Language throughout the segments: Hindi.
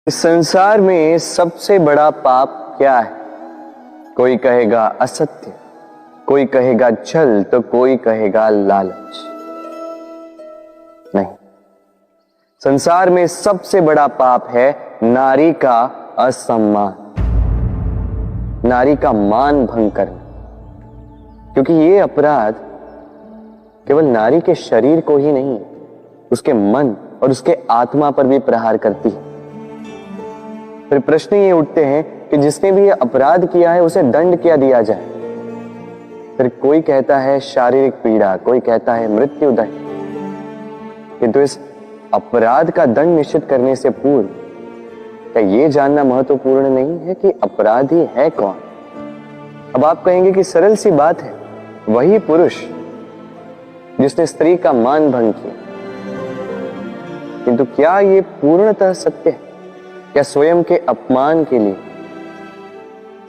इस संसार में सबसे बड़ा पाप क्या है? कोई कहेगा असत्य, कोई कहेगा छल, तो कोई कहेगा लालच। नहीं, संसार में सबसे बड़ा पाप है नारी का असम्मान, नारी का मान भंग करना। क्योंकि ये अपराध केवल नारी के शरीर को ही नहीं, उसके मन और उसके आत्मा पर भी प्रहार करती है। फिर प्रश्न ये उठते हैं कि जिसने भी ये अपराध किया है उसे दंड क्या दिया जाए। फिर कोई कहता है शारीरिक पीड़ा, कोई कहता है मृत्यु दंड। किंतु इस अपराध का दंड निश्चित करने से पूर्व क्या ये जानना महत्वपूर्ण नहीं है कि अपराधी है कौन? अब आप कहेंगे कि सरल सी बात है, वही पुरुष जिसने स्त्री का मान भंग किया। किंतु क्या ये पूर्णतः सत्य है? क्या स्वयं के अपमान के लिए,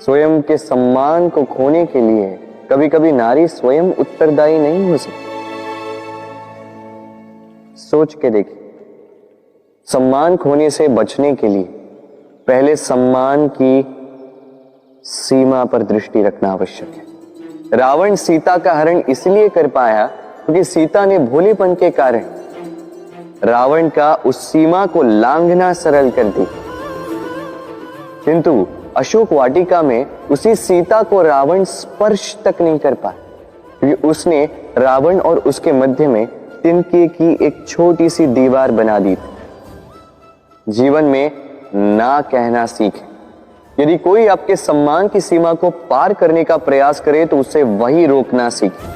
स्वयं के सम्मान को खोने के लिए कभी कभी नारी स्वयं उत्तरदायी नहीं हो सकती? सोच के देखिए, सम्मान खोने से बचने के लिए पहले सम्मान की सीमा पर दृष्टि रखना आवश्यक है। रावण सीता का हरण इसलिए कर पाया क्योंकि सीता ने भोलेपन के कारण रावण का उस सीमा को लांघना सरल कर दी। किंतु अशोक वाटिका में उसी सीता को रावण स्पर्श तक नहीं कर पाया क्योंकि उसने रावण और उसके मध्य में तिनके की एक छोटी सी दीवार बना दी थी। जीवन में ना कहना सीखें। यदि कोई आपके सम्मान की सीमा को पार करने का प्रयास करे तो उसे वही रोकना सीखें।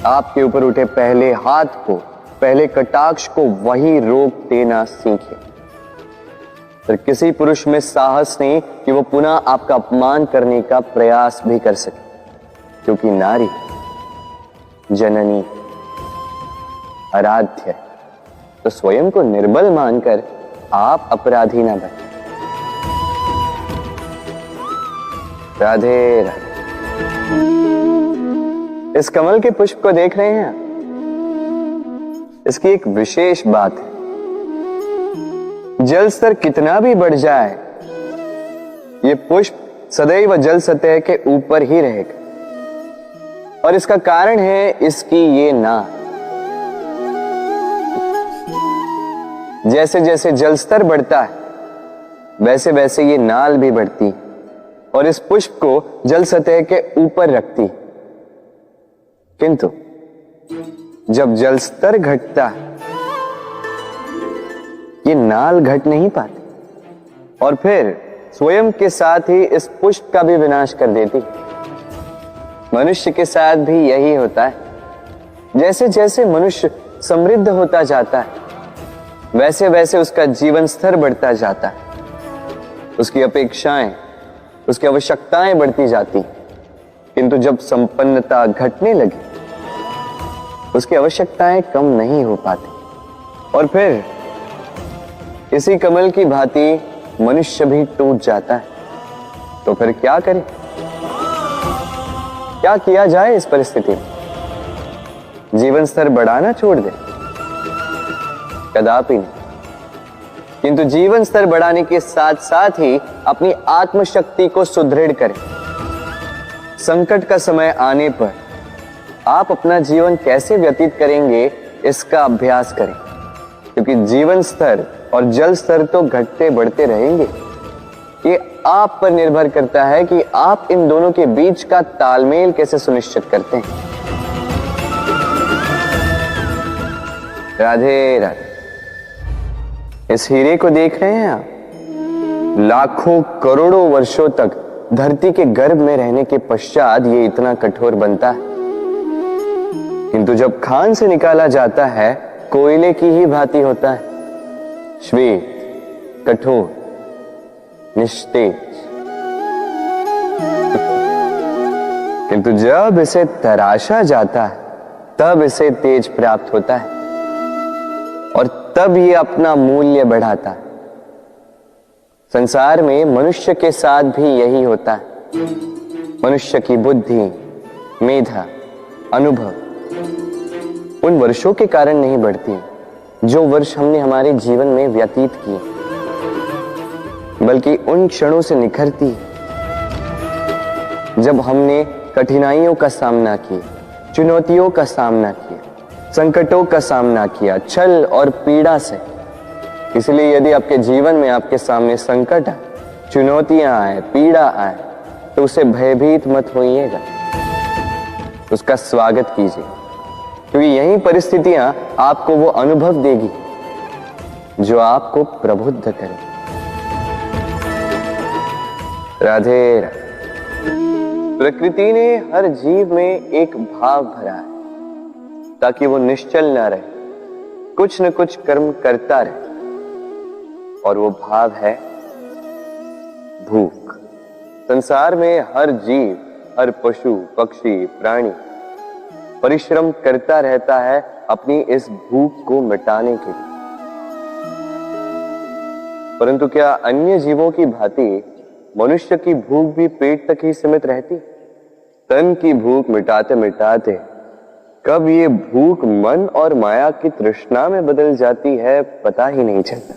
आपके ऊपर उठे पहले हाथ को, पहले कटाक्ष को वही रोक देना सीखें। फिर किसी पुरुष में साहस नहीं कि वो पुनः आपका अपमान करने का प्रयास भी कर सके, क्योंकि नारी जननी आराध्य है। तो स्वयं को निर्बल मानकर आप अपराधी ना बने। राधे राधे। इस कमल के पुष्प को देख रहे हैं? इसकी एक विशेष बात है, जल स्तर कितना भी बढ़ जाए ये पुष्प सदैव जल सतह के ऊपर ही रहेगा। और इसका कारण है इसकी ये नाल। जैसे जैसे जल स्तर बढ़ता है वैसे वैसे ये नाल भी बढ़ती और इस पुष्प को जल सतह के ऊपर रखती। किंतु जब जल स्तर घटता है ये नाल घट नहीं पाती और फिर स्वयं के साथ ही इस पुष्प का भी विनाश कर देती। मनुष्य के साथ भी यही होता है। जैसे जैसे मनुष्य समृद्ध होता जाता है वैसे वैसे उसका जीवन स्तर बढ़ता जाता है, उसकी अपेक्षाएं, उसकी आवश्यकताएं बढ़ती जाती। किंतु जब संपन्नता घटने लगी उसकी आवश्यकताएं कम नहीं हो पाती और फिर इसी कमल की भांति मनुष्य भी टूट जाता है। तो फिर क्या करें? क्या किया जाए इस परिस्थिति में? जीवन स्तर बढ़ाना छोड़ दे? कदापि नहीं। किंतु जीवन स्तर बढ़ाने के साथ साथ ही अपनी आत्मशक्ति को सुदृढ़ करें। संकट का समय आने पर आप अपना जीवन कैसे व्यतीत करेंगे इसका अभ्यास करें, क्योंकि जीवन स्तर और जल स्तर तो घटते बढ़ते रहेंगे। ये आप पर निर्भर करता है कि आप इन दोनों के बीच का तालमेल कैसे सुनिश्चित करते हैं। राधे राधे। इस हीरे को देख रहे हैं आप? लाखों करोड़ों वर्षों तक धरती के गर्भ में रहने के पश्चात ये इतना कठोर बनता है। किंतु जब खान से निकाला जाता है कोयले की ही भांति होता है, श्वेत, कठोर, निस्तेज। किंतु जब इसे तराशा जाता है तब इसे तेज प्राप्त होता है और तब ये अपना मूल्य बढ़ाता है। संसार में मनुष्य के साथ भी यही होता है। मनुष्य की बुद्धि, मेधा, अनुभव उन वर्षों के कारण नहीं बढ़ती जो वर्ष हमने हमारे जीवन में व्यतीत किए, बल्कि उन क्षणों से निखरती है जब हमने कठिनाइयों का सामना किया, चुनौतियों का सामना किया, संकटों का सामना किया, छल और पीड़ा से। इसलिए यदि आपके जीवन में आपके सामने संकट आए, चुनौतियां आए, पीड़ा आए, तो उसे भयभीत मत होइएगा, उसका स्वागत कीजिए, क्योंकि यही परिस्थितियां आपको वो अनुभव देगी जो आपको प्रबुद्ध करे। राधे राधे। प्रकृति ने हर जीव में एक भाव भरा है ताकि वो निश्चल ना रहे, कुछ न कुछ कर्म करता रहे, और वो भाव है भूख। संसार में हर जीव, हर पशु, पक्षी, प्राणी परिश्रम करता रहता है अपनी इस भूख को मिटाने के लिए। परंतु क्या अन्य जीवों की भांति मनुष्य की भूख भी पेट तक ही सीमित रहती? तन की भूख मिटाते मिटाते कब ये भूख मन और माया की तृष्णा में बदल जाती है पता ही नहीं चलता।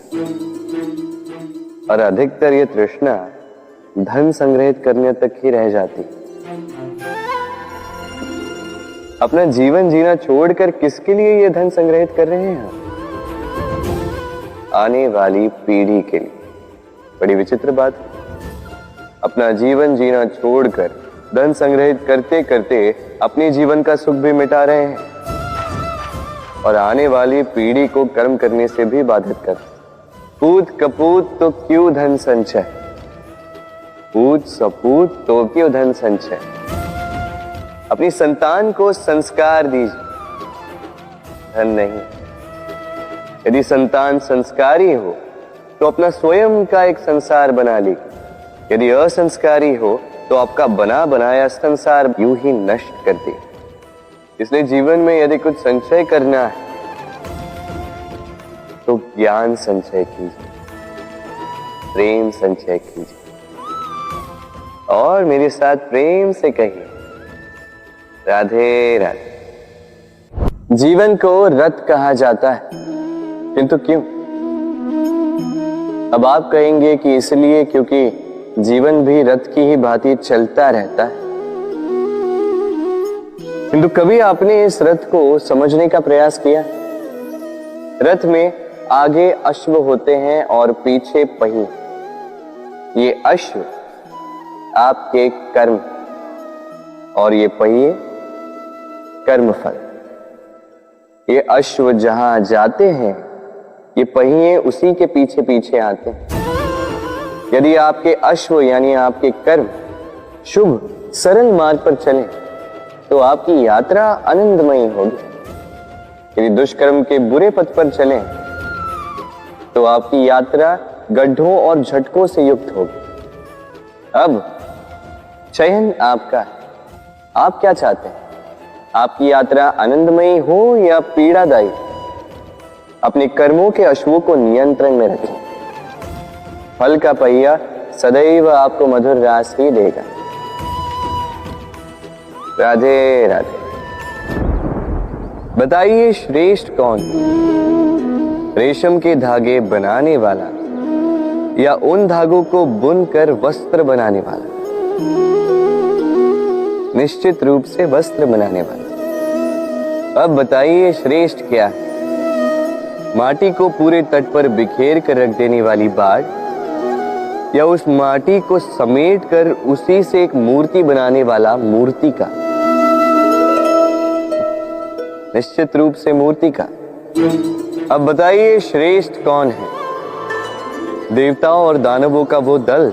और अधिकतर ये तृष्णा धन संग्रहित करने तक ही रह जाती। अपना जीवन जीना छोड़कर किसके लिए ये धन संग्रहित कर रहे हैं? आने वाली पीढ़ी के लिए। बड़ी विचित्र बात। अपना जीवन जीना छोड़कर धन संग्रहित करते करते अपने जीवन का सुख भी मिटा रहे हैं और आने वाली पीढ़ी को कर्म करने से भी बाधित कर। पूत कपूत तो क्यों धन संचय, पूत सपूत तो क्यों धन संचय। अपनी संतान को संस्कार दीजिए, धन नहीं। यदि संतान संस्कारी हो तो अपना स्वयं का एक संसार बना लीजिए। यदि असंस्कारी हो तो आपका बना बनाया संसार यूं ही नष्ट कर दे। इसलिए जीवन में यदि कुछ संचय करना है तो ज्ञान संचय कीजिए, प्रेम संचय कीजिए, और मेरे साथ प्रेम से कहिए राधे राधे। जीवन को रथ कहा जाता है, किंतु क्यों? अब आप कहेंगे कि इसलिए क्योंकि जीवन भी रथ की ही भांति चलता रहता है। किंतु कभी आपने इस रथ को समझने का प्रयास किया? रथ में आगे अश्व होते हैं और पीछे पहिए। ये अश्व आपके कर्म और ये पहिए कर्मफल। ये अश्व जहां जाते हैं, ये पहिए उसी के पीछे पीछे आते हैं। यदि आपके अश्व यानी आपके कर्म शुभ सरल मार्ग पर चलें तो आपकी यात्रा आनंदमयी होगी। यदि दुष्कर्म के बुरे पथ पर चलें तो आपकी यात्रा गड्ढों और झटकों से युक्त होगी। अब चयन आपका है, आप क्या चाहते हैं? आपकी यात्रा आनंदमयी हो या पीड़ादायी? अपने कर्मों के अश्वों को नियंत्रण में रखें। फल का पहिया सदैव आपको मधुर रास ही देगा। राधे राधे। बताइए श्रेष्ठ कौन? रेशम के धागे बनाने वाला या उन धागों को बुनकर वस्त्र बनाने वाला? निश्चित रूप से वस्त्र बनाने वाला। अब बताइए श्रेष्ठ क्या है? माटी को पूरे तट पर बिखेर कर रख देने वाली बाढ़ या उस माटी को समेट कर उसी से एक मूर्ति बनाने वाला मूर्ति का? निश्चित रूप से मूर्ति का। अब बताइए श्रेष्ठ कौन है? देवताओं और दानवों का वो दल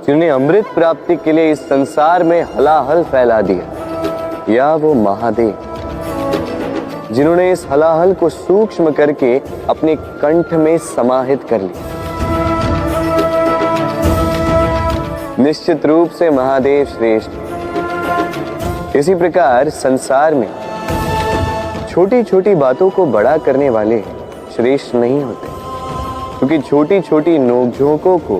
जिन्हें अमृत प्राप्ति के लिए इस संसार में हलाहल फैला दिया, या वो महादेव जिन्होंने इस हलाहल को सूक्ष्म करके अपने कंठ में समाहित कर लिया? निश्चित रूप से महादेव श्रेष्ठ। इसी प्रकार संसार में छोटी छोटी बातों को बड़ा करने वाले श्रेष्ठ नहीं होते, क्योंकि छोटी छोटी नोकझोंकों को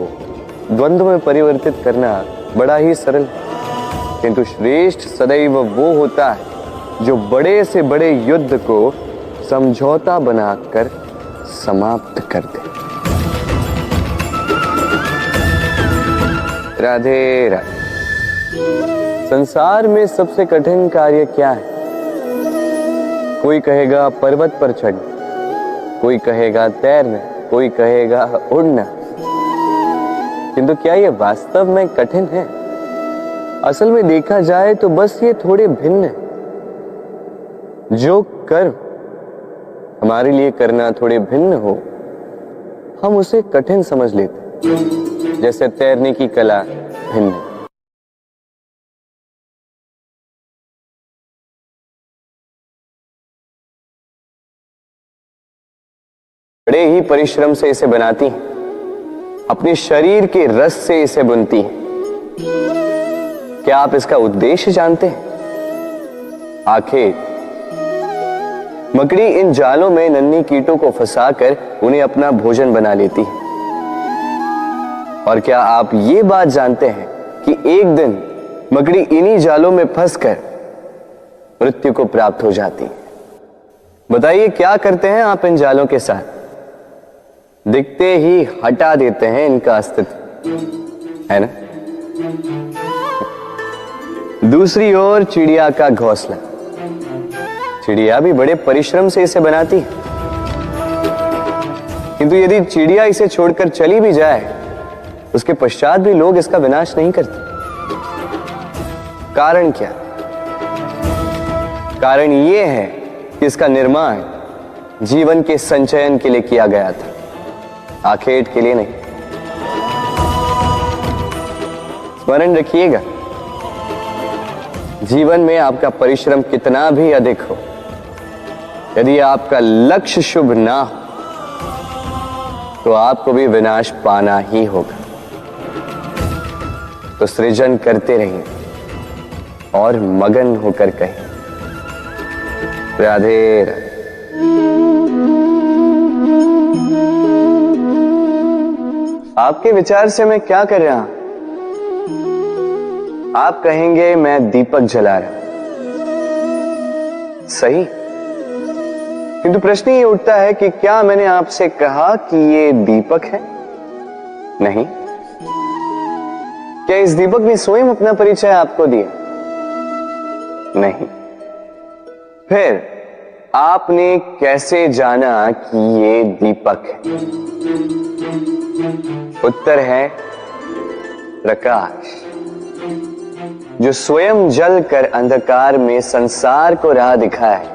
द्वंद्व में परिवर्तित करना बड़ा ही सरल है। किंतु श्रेष्ठ सदैव वो होता है जो बड़े से बड़े युद्ध को समझौता बनाकर समाप्त कर दे। राधे राधे। संसार में सबसे कठिन कार्य क्या है? कोई कहेगा पर्वत पर चढ़ना, कोई कहेगा तैरना, कोई कहेगा उड़ना। किंतु क्या ये वास्तव में कठिन है? असल में देखा जाए तो बस ये थोड़े भिन्न है। जो कर्म हमारे लिए करना थोड़े भिन्न हो, हम उसे कठिन समझ लेते हैं। जैसे तैरने की कला भिन्न है। बड़े ही परिश्रम से इसे बनाती हैं, अपने शरीर के रस से इसे बुनती हैं। क्या आप इसका उद्देश्य जानते हैं? आखिर मकड़ी इन जालों में नन्ही कीटों को फंसाकर उन्हें अपना भोजन बना लेती है। और क्या आप ये बात जानते हैं कि एक दिन मकड़ी इन्हीं जालों में फंसकर मृत्यु को प्राप्त हो जाती है? बताइए क्या करते हैं आप इन जालों के साथ? दिखते ही हटा देते हैं इनका अस्तित्व, है ना? दूसरी ओर चिड़िया का घोंसला। चिड़िया भी बड़े परिश्रम से इसे बनाती है, किंतु यदि चिड़िया इसे छोड़कर चली भी जाए, उसके पश्चात भी लोग इसका विनाश नहीं करते। कारण क्या? कारण यह है कि इसका निर्माण जीवन के संचयन के लिए किया गया था, आखेट के लिए नहीं। स्मरण रखिएगा, जीवन में आपका परिश्रम कितना भी अधिक हो, यदि आपका लक्ष्य शुभ ना हो तो आपको भी विनाश पाना ही होगा। तो सृजन करते रहिए और मगन होकर कहें राधे राधे। आपके विचार से मैं क्या कर रहा हूं? आप कहेंगे मैं दीपक जला रहा हूं। सही, किंतु प्रश्न ये उठता है कि क्या मैंने आपसे कहा कि ये दीपक है? नहीं। क्या इस दीपक ने स्वयं अपना परिचय आपको दिया? नहीं। फिर आपने कैसे जाना कि ये दीपक है? उत्तर है प्रकाश, जो स्वयं जल कर अंधकार में संसार को राह दिखाए,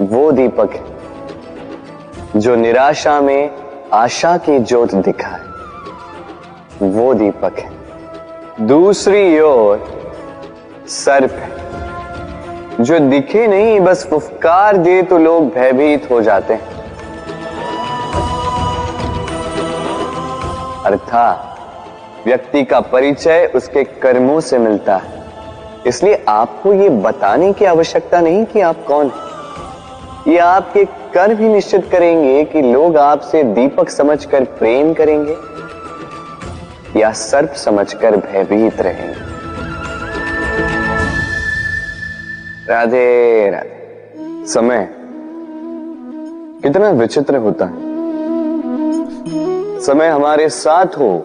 वो दीपक है। जो निराशा में आशा की ज्योत दिखाए, वो दीपक है। दूसरी ओर सर्प है, जो दिखे नहीं, बस फुफकार दे तो लोग भयभीत हो जाते हैं। अर्थात व्यक्ति का परिचय उसके कर्मों से मिलता है। इसलिए आपको यह बताने की आवश्यकता नहीं कि आप कौन हैं। ये आपके कर्म ही निश्चित करेंगे कि लोग आपसे दीपक समझकर प्रेम करेंगे या सर्प समझकर भयभीत रहेंगे। राधे राधे। समय कितना विचित्र होता है। समय हमारे साथ हो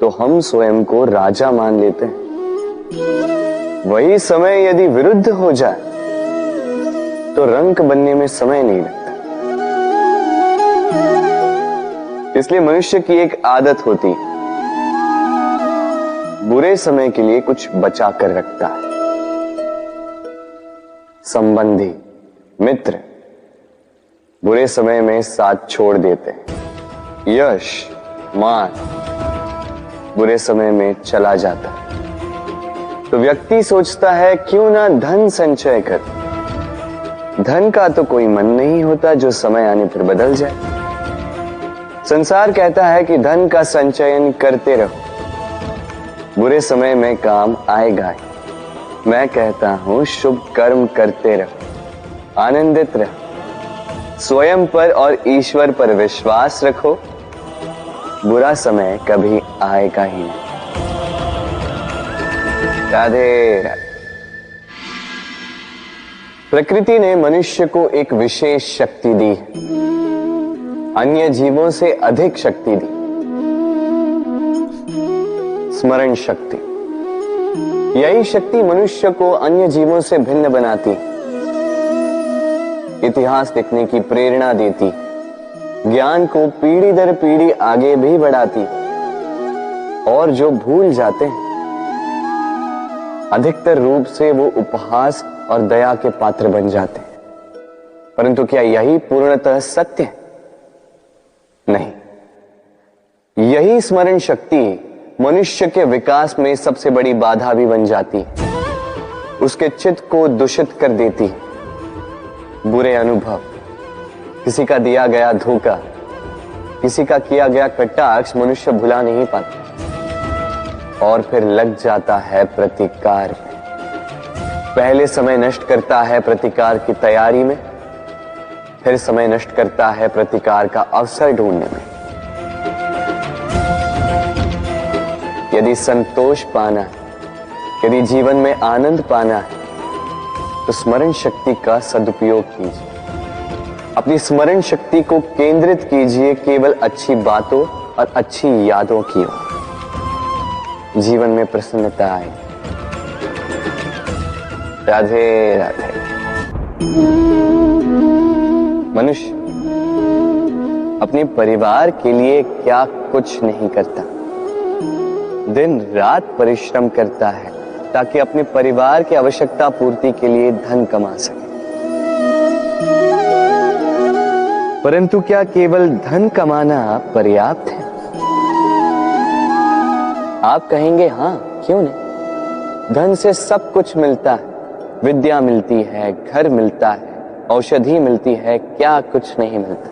तो हम स्वयं को राजा मान लेते हैं। वही समय यदि विरुद्ध हो जाए तो रंक बनने में समय नहीं लगता। इसलिए मनुष्य की एक आदत होती है, बुरे समय के लिए कुछ बचा कर रखता है। संबंधी, मित्र बुरे समय में साथ छोड़ देते हैं। यश, मान बुरे समय में चला जाता है। तो व्यक्ति सोचता है क्यों ना धन संचय कर। धन का तो कोई मन नहीं होता जो समय आने पर बदल जाए। संसार कहता है कि धन का संचयन करते रहो, बुरे समय में काम आएगा ही। मैं कहता हूं शुभ कर्म करते रहो, आनंदित रहो, स्वयं पर और ईश्वर पर विश्वास रखो, बुरा समय कभी आएगा ही नहीं। राधे राधे। प्रकृति ने मनुष्य को एक विशेष शक्ति दी है। अन्य जीवों से अधिक शक्ति दी, स्मरण शक्ति। यही शक्ति मनुष्य को अन्य जीवों से भिन्न बनाती, इतिहास लिखने की प्रेरणा देती, ज्ञान को पीढ़ी दर पीढ़ी आगे भी बढ़ाती। और जो भूल जाते हैं, अधिकतर रूप से वो उपहास और दया के पात्र बन जाते हैं। परंतु क्या यही पूर्णतः सत्य है? नहीं। यही स्मरण शक्ति मनुष्य के विकास में सबसे बड़ी बाधा भी बन जाती है, उसके चित्त को दूषित कर देती है। बुरे अनुभव, किसी का दिया गया धोखा, किसी का किया गया कटाक्ष मनुष्य भुला नहीं पाता और फिर लग जाता है प्रतिकार में। पहले समय नष्ट करता है प्रतिकार की तैयारी में, फिर समय नष्ट करता है प्रतिकार का अवसर ढूंढने में। यदि संतोष पाना है, यदि जीवन में आनंद पाना है, तो स्मरण शक्ति का सदुपयोग कीजिए। अपनी स्मरण शक्ति को केंद्रित कीजिए केवल अच्छी बातों और अच्छी यादों की ओर। जीवन में प्रसन्नता आए। राधे राधे। मनुष्य अपने परिवार के लिए क्या कुछ नहीं करता, दिन रात परिश्रम करता है ताकि अपने परिवार की आवश्यकता पूर्ति के लिए धन कमा सके। परंतु क्या केवल धन कमाना पर्याप्त है? आप कहेंगे हाँ, क्यों नहीं। धन से सब कुछ मिलता है, विद्या मिलती है, घर मिलता है, औषधि मिलती है, क्या कुछ नहीं मिलता।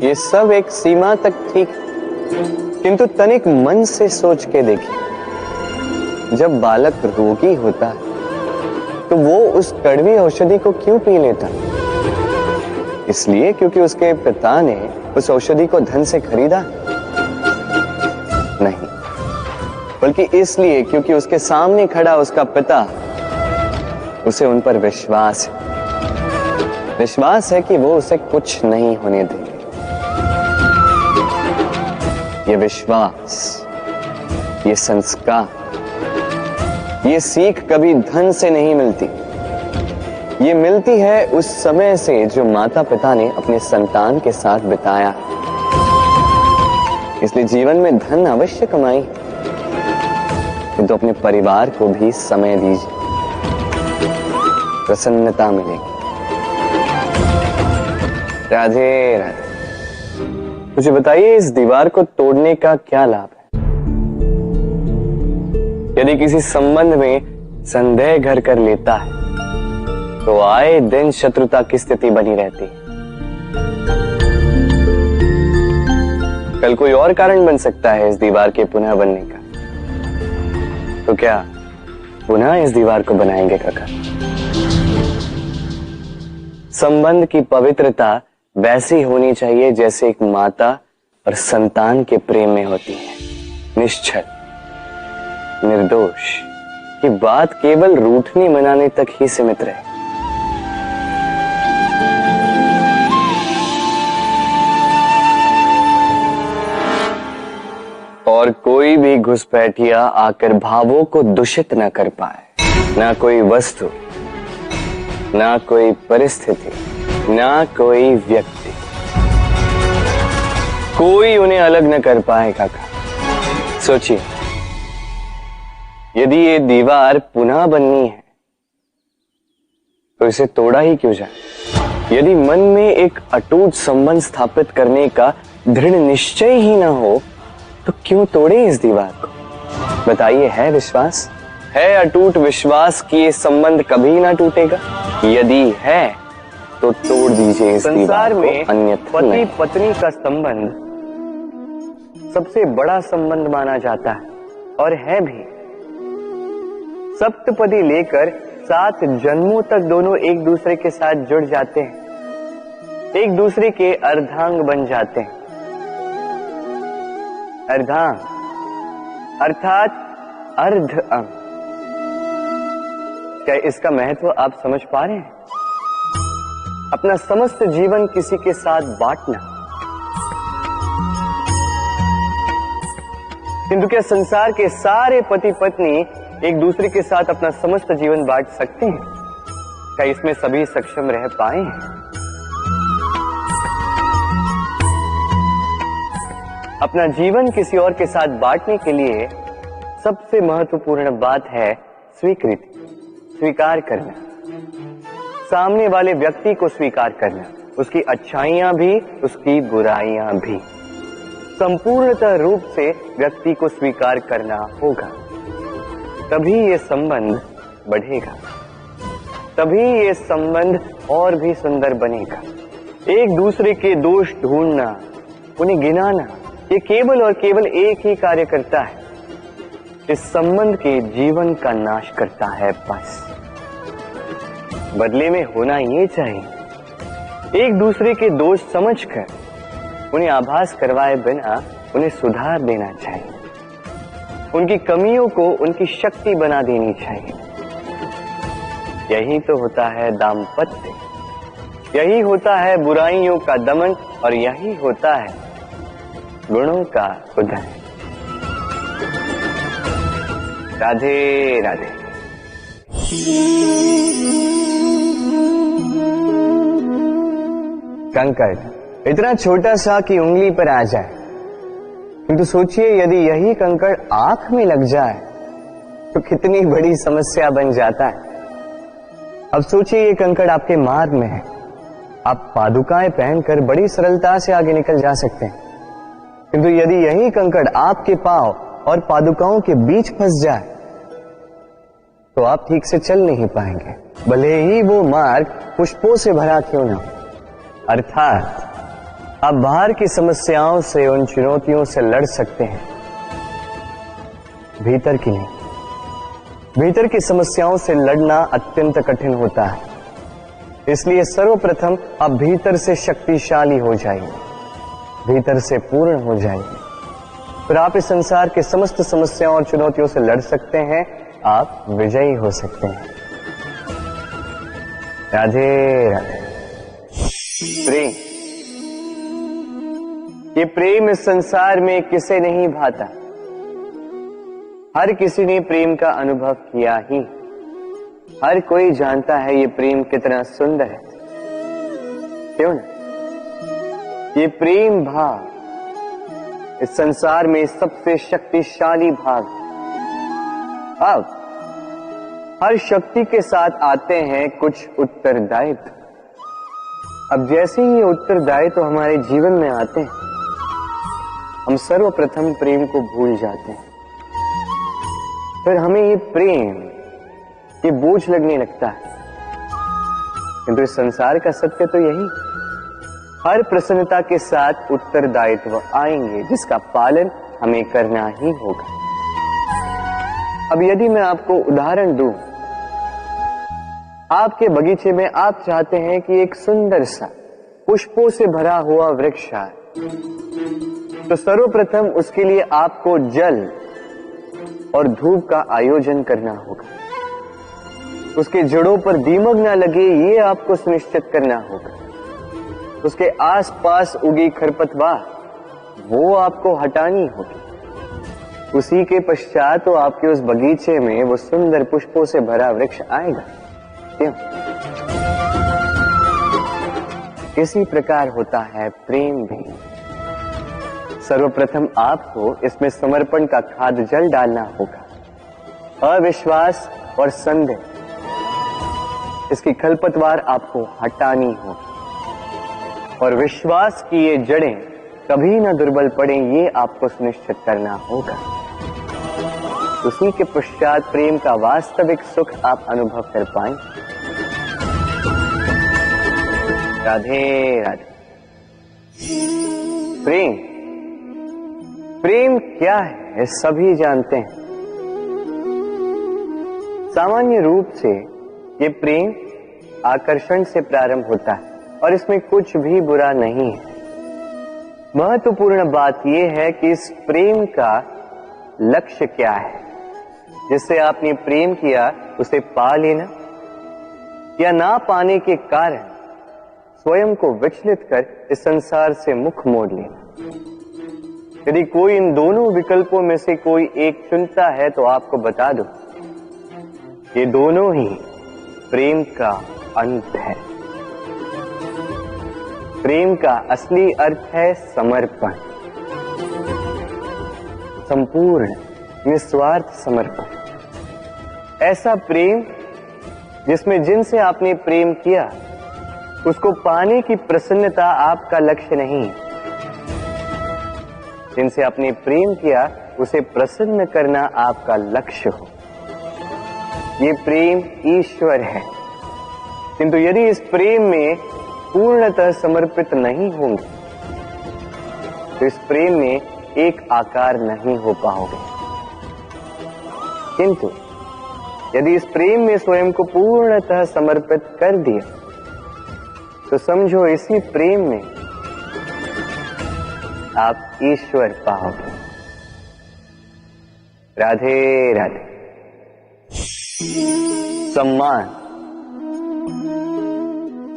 ये सब एक सीमा तक ठीक, किंतु तनिक मन से सोच के देखिए, जब बालक रोगी होता है तो वो उस कड़वी औषधि को क्यों पी लेता? इसलिए क्योंकि उसके पिता ने उस औषधि को धन से खरीदा? नहीं, बल्कि इसलिए क्योंकि उसके सामने खड़ा उसका पिता, उसे उन पर विश्वास है। विश्वास है कि वो उसे कुछ नहीं होने देंगे। ये विश्वास, ये संस्कार, ये सीख कभी धन से नहीं मिलती। ये मिलती है उस समय से जो माता पिता ने अपने संतान के साथ बिताया। इसलिए जीवन में धन अवश्य कमाई, किंतु अपने परिवार को भी समय दीजिए, प्रसन्नता मिलेगी। राधे राधे। मुझे बताइए, इस दीवार को तोड़ने का क्या लाभ है? यदि किसी संबंध में संदेह घर कर लेता है तो आए दिन शत्रुता की स्थिति बनी रहती है। कल कोई और कारण बन सकता है इस दीवार के पुनः बनने का। तो क्या पुनः इस दीवार को बनाएंगे काका? संबंध की पवित्रता वैसी होनी चाहिए जैसे एक माता और संतान के प्रेम में होती है, निश्चल, निर्दोष, कि बात केवल रूठने मनाने तक ही सीमित रहे। और कोई भी घुसपैठिया आकर भावों को दूषित न कर पाए। ना कोई वस्तु, ना कोई परिस्थिति, ना कोई व्यक्ति, कोई उन्हें अलग न कर पाए काका। सोचिए, यदि ये दीवार पुनः बननी है तो इसे तोड़ा ही क्यों जाए? यदि मन में एक अटूट संबंध स्थापित करने का दृढ़ निश्चय ही ना हो तो क्यों तोड़े इस दीवार को? बताइए, है विश्वास, है अटूट विश्वास कि ये संबंध कभी ना टूटेगा? यदि है तो तोड़ दीजिए इस दीवार को, अन्यथा पति पत्नी का संबंध सबसे बड़ा संबंध माना जाता है और है भी। सप्तपदी लेकर 7 जन्मों तक दोनों एक दूसरे के साथ जुड़ जाते हैं, एक दूसरे के अर्धांग बन जाते हैं। अर्धांग अर्थात अर्ध अंग। क्या इसका महत्व आप समझ पा रहे हैं? अपना समस्त जीवन किसी के साथ बांटना। किंतु क्या संसार के सारे पति पत्नी एक दूसरे के साथ अपना समस्त जीवन बांट सकते हैं? क्या इसमें सभी सक्षम रह पाए हैं? अपना जीवन किसी और के साथ बांटने के लिए सबसे महत्वपूर्ण बात है स्वीकृति, स्वीकार करना। सामने वाले व्यक्ति को स्वीकार करना, उसकी अच्छाइयां भी, उसकी बुराइयां भी। संपूर्णतः रूप से व्यक्ति को स्वीकार करना होगा, तभी ये संबंध बढ़ेगा, तभी ये संबंध और भी सुंदर बनेगा। एक दूसरे के दोष ढूंढना, उन्हें गिनाना, ये केवल और केवल एक ही कार्य करता है, इस संबंध के जीवन का नाश करता है। बस बदले में होना ये चाहिए, एक दूसरे के दोष समझकर उन्हें आभास करवाए बिना उन्हें सुधार देना चाहिए, उनकी कमियों को उनकी शक्ति बना देनी चाहिए। यही तो होता है दाम्पत्य, यही होता है बुराइयों का दमन, और यही होता है गुणों का उदय। राधे राधे। कंकड़ इतना छोटा सा कि उंगली पर आ जाए, किंतु सोचिए यदि यही कंकड़ आंख में लग जाए तो कितनी बड़ी समस्या बन जाता है। अब सोचिए ये कंकड़ आपके मार्ग में है, आप पादुकाएं पहनकर बड़ी सरलता से आगे निकल जा सकते हैं, किंतु यदि यही कंकड़ आपके पांव और पादुकाओं के बीच फंस जाए तो आप ठीक से चल नहीं पाएंगे, भले ही वो मार्ग पुष्पों से भरा क्यों ना हो। अर्थात आप बाहर की समस्याओं से, उन चुनौतियों से लड़ सकते हैं, भीतर की नहीं। भीतर की समस्याओं से लड़ना अत्यंत कठिन होता है, इसलिए सर्वप्रथम आप भीतर से शक्तिशाली हो जाइए, भीतर से पूर्ण हो जाइए, फिर आप इस संसार के समस्त समस्याओं और चुनौतियों से लड़ सकते हैं, आप विजयी हो सकते हैं। राधे राधे। प्रेम, ये प्रेम इस संसार में किसे नहीं भाता, हर किसी ने प्रेम का अनुभव किया ही, हर कोई जानता है ये प्रेम कितना सुंदर है, क्यों ना? ये प्रेम भाव इस संसार में सबसे शक्तिशाली भाव है। अब हर शक्ति के साथ आते हैं कुछ उत्तरदायित्व। अब जैसे ही ये उत्तरदायित्व हमारे जीवन में आते हैं, हम सर्वप्रथम प्रेम को भूल जाते हैं, फिर हमें ये प्रेम, ये बोझ लगने लगता है। किंतु इस संसार का सत्य तो यही, हर प्रसन्नता के साथ उत्तरदायित्व आएंगे जिसका पालन हमें करना ही होगा। अब यदि मैं आपको उदाहरण दूं, आपके बगीचे में आप चाहते हैं कि एक सुंदर सा पुष्पों से भरा हुआ वृक्ष आए, तो सर्वप्रथम उसके लिए आपको जल और धूप का आयोजन करना होगा, उसके जड़ों पर दीमक ना लगे ये आपको सुनिश्चित करना होगा, उसके आसपास उगी खरपतवार वो आपको हटानी होगी, उसी के पश्चात तो आपके उस बगीचे में वो सुंदर पुष्पों से भरा वृक्ष आएगा। क्यों? इसी प्रकार होता है प्रेम भी। सर्वप्रथम आपको इसमें समर्पण का खाद जल डालना होगा, अविश्वास और संदेह, इसकी खरपतवार आपको हटानी होगी, और विश्वास की ये जड़ें कभी ना दुर्बल पड़े ये आपको सुनिश्चित करना होगा। उसी के पश्चात प्रेम का वास्तविक सुख आप अनुभव कर पाएंगे। राधे राधे। प्रेम, प्रेम क्या है सभी जानते हैं। सामान्य रूप से ये प्रेम आकर्षण से प्रारंभ होता है और इसमें कुछ भी बुरा नहीं है। महत्वपूर्ण बात यह है कि इस प्रेम का लक्ष्य क्या है। जिससे आपने प्रेम किया उसे पा लेना या ना पाने के कारण स्वयं को विचलित कर इस संसार से मुख मोड़ लेना। यदि कोई इन दोनों विकल्पों में से कोई एक चुनता है तो आपको बता दो, ये दोनों ही प्रेम का अंत है। प्रेम का असली अर्थ है समर्पण, संपूर्ण निस्वार्थ समर्पण। ऐसा प्रेम जिसमें जिनसे आपने प्रेम किया उसको पाने की प्रसन्नता आपका लक्ष्य नहीं है। जिनसे आपने प्रेम किया उसे प्रसन्न करना आपका लक्ष्य हो। ये प्रेम ईश्वर है, किंतु यदि इस प्रेम में पूर्णतः समर्पित नहीं होंगे तो इस प्रेम में एक आकार नहीं हो पाओगे। किंतु यदि इस प्रेम में स्वयं को पूर्णतः समर्पित कर दिया तो समझो इसी प्रेम में आप ईश्वर पाओगे। राधे राधे। सम्मान,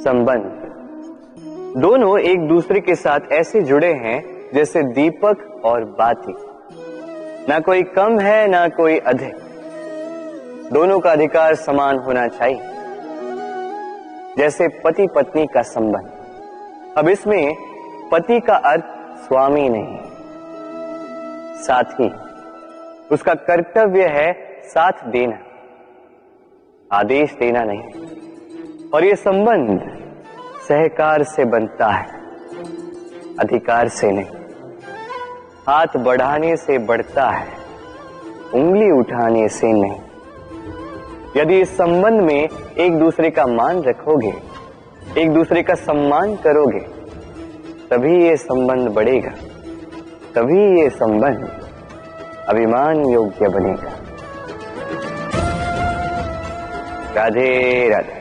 संबंध दोनों एक दूसरे के साथ ऐसे जुड़े हैं जैसे दीपक और बाती। ना कोई कम है ना कोई अधिक, दोनों का अधिकार समान होना चाहिए। जैसे पति पत्नी का संबंध। अब इसमें पति का अर्थ स्वामी नहीं, साथी। उसका कर्तव्य है साथ देना, आदेश देना नहीं। और ये संबंध सहकार से बनता है, अधिकार से नहीं। हाथ बढ़ाने से बढ़ता है, उंगली उठाने से नहीं। यदि इस संबंध में एक दूसरे का मान रखोगे, एक दूसरे का सम्मान करोगे, तभी ये संबंध बढ़ेगा, तभी ये संबंध अभिमान योग्य बनेगा। राधे राधे।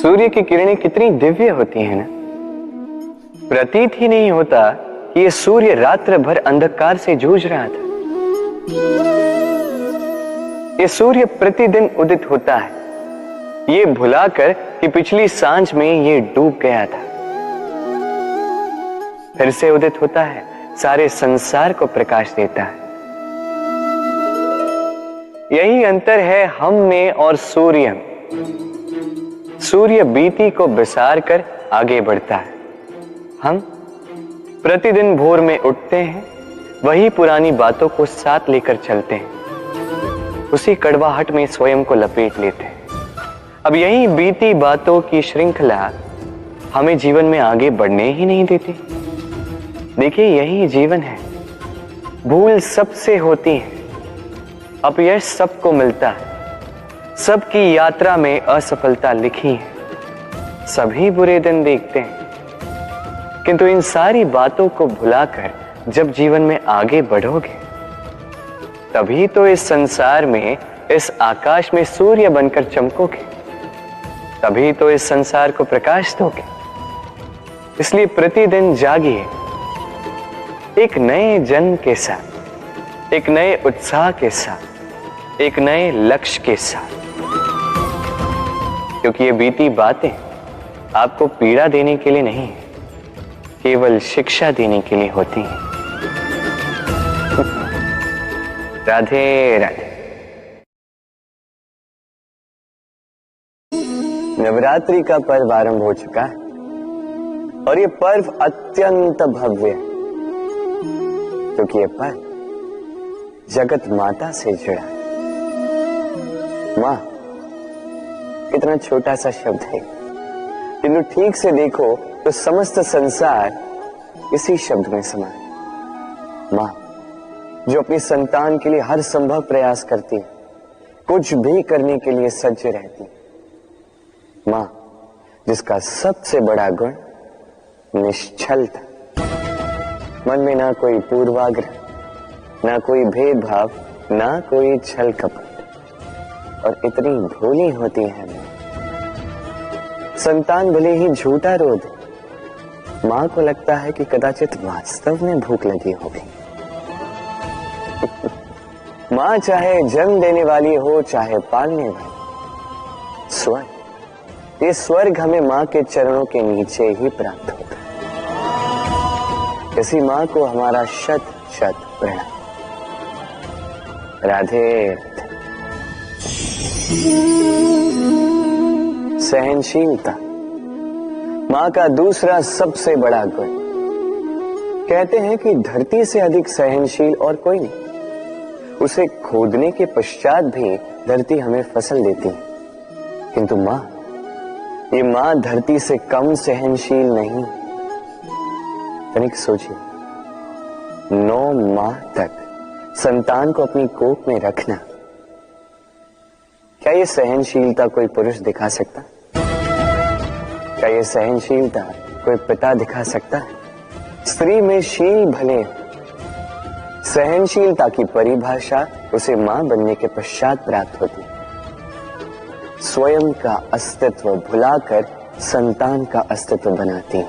सूर्य की किरणें कितनी दिव्य होती हैं ना। प्रतीत ही नहीं होता कि ये सूर्य रात्र भर अंधकार से जूझ रहा था। ये सूर्य प्रतिदिन उदित होता है, ये भुलाकर कि पिछली सांझ में ये डूब गया था। फिर से उदित होता है, सारे संसार को प्रकाश देता है। यही अंतर है हम में और सूर्य में। सूर्य बीती को बिसार कर आगे बढ़ता है। हम प्रतिदिन भोर में उठते हैं, वही पुरानी बातों को साथ लेकर चलते हैं, उसी कड़वाहट में स्वयं को लपेट लेते हैं। अब यही बीती बातों की श्रृंखला हमें जीवन में आगे बढ़ने ही नहीं देती। देखिए, यही जीवन है। भूल सबसे होती है, अपयश सबको मिलता है, सबकी यात्रा में असफलता लिखी है, सभी बुरे दिन देखते हैं। किंतु इन सारी बातों को भुलाकर जब जीवन में आगे बढ़ोगे, तभी तो इस संसार में, इस आकाश में सूर्य बनकर चमकोगे, तभी तो इस संसार को प्रकाश दोगे। इसलिए प्रतिदिन जागिए, एक नए जन्म के साथ, एक नए उत्साह के साथ, एक नए लक्ष्य के साथ। क्योंकि ये बीती बातें आपको पीड़ा देने के लिए नहीं, केवल शिक्षा देने के लिए होती हैं। राधे राधे। नवरात्रि का पर्व आरंभ हो चुका है और ये पर्व अत्यंत भव्य है, क्योंकि ये पर्व जगत माता से जुड़ा है। मां इतना छोटा सा शब्द है, किंतु ठीक से देखो तो समस्त संसार इसी शब्द में समा है। मां जो अपनी संतान के लिए हर संभव प्रयास करती है, कुछ भी करने के लिए सज्ज रहती है। मां जिसका सबसे बड़ा गुण निश्चलता, मन में ना कोई पूर्वाग्रह, ना कोई भेदभाव, ना कोई छल कपट, और इतनी भोली होती है मां। संतान भले ही झूठा रो दे, मां को लगता है कि कदाचित वास्तव में भूख लगी होगी। मां चाहे जन्म देने वाली हो चाहे पालने वाली, स्वयं ये स्वर्ग हमें माँ के चरणों के नीचे ही प्राप्त होता है। इसी माँ को हमारा शत शत प्रणाम। राधे राधे। सहनशीलता माँ का दूसरा सबसे बड़ा गुण। कहते हैं कि धरती से अधिक सहनशील और कोई नहीं। उसे खोदने के पश्चात भी धरती हमें फसल देती है, किंतु माँ, ये माँ धरती से कम सहनशील नहीं। तनिक सोचिए, 9 माह तक संतान को अपनी कोख में रखना, क्या ये सहनशीलता कोई पुरुष दिखा सकता? क्या ये सहनशीलता कोई पिता दिखा सकता है? स्त्री में शील भले, सहनशीलता की परिभाषा उसे मां बनने के पश्चात प्राप्त होती है। स्वयं का अस्तित्व भुलाकर संतान का अस्तित्व बनाती है।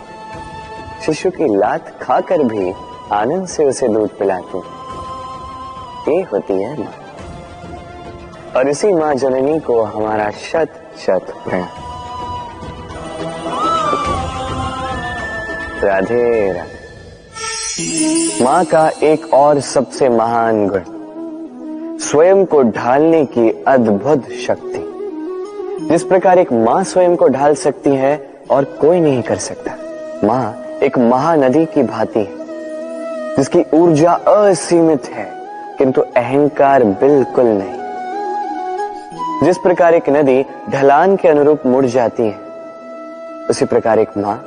शिशु की लात खाकर भी आनंद से उसे दूध पिलाती है। ये होती है मां। और इसी मां जननी को हमारा शत शत प्रणाम। राधे राधे। मां का एक और सबसे महान गुण, स्वयं को ढालने की अद्भुत शक्ति। जिस प्रकार एक मां स्वयं को ढाल सकती है और कोई नहीं कर सकता। मां एक महानदी की भांति है, जिसकी ऊर्जा असीमित है किंतु अहंकार बिल्कुल नहीं। जिस प्रकार एक नदी ढलान के अनुरूप मुड़ जाती है, उसी प्रकार एक मां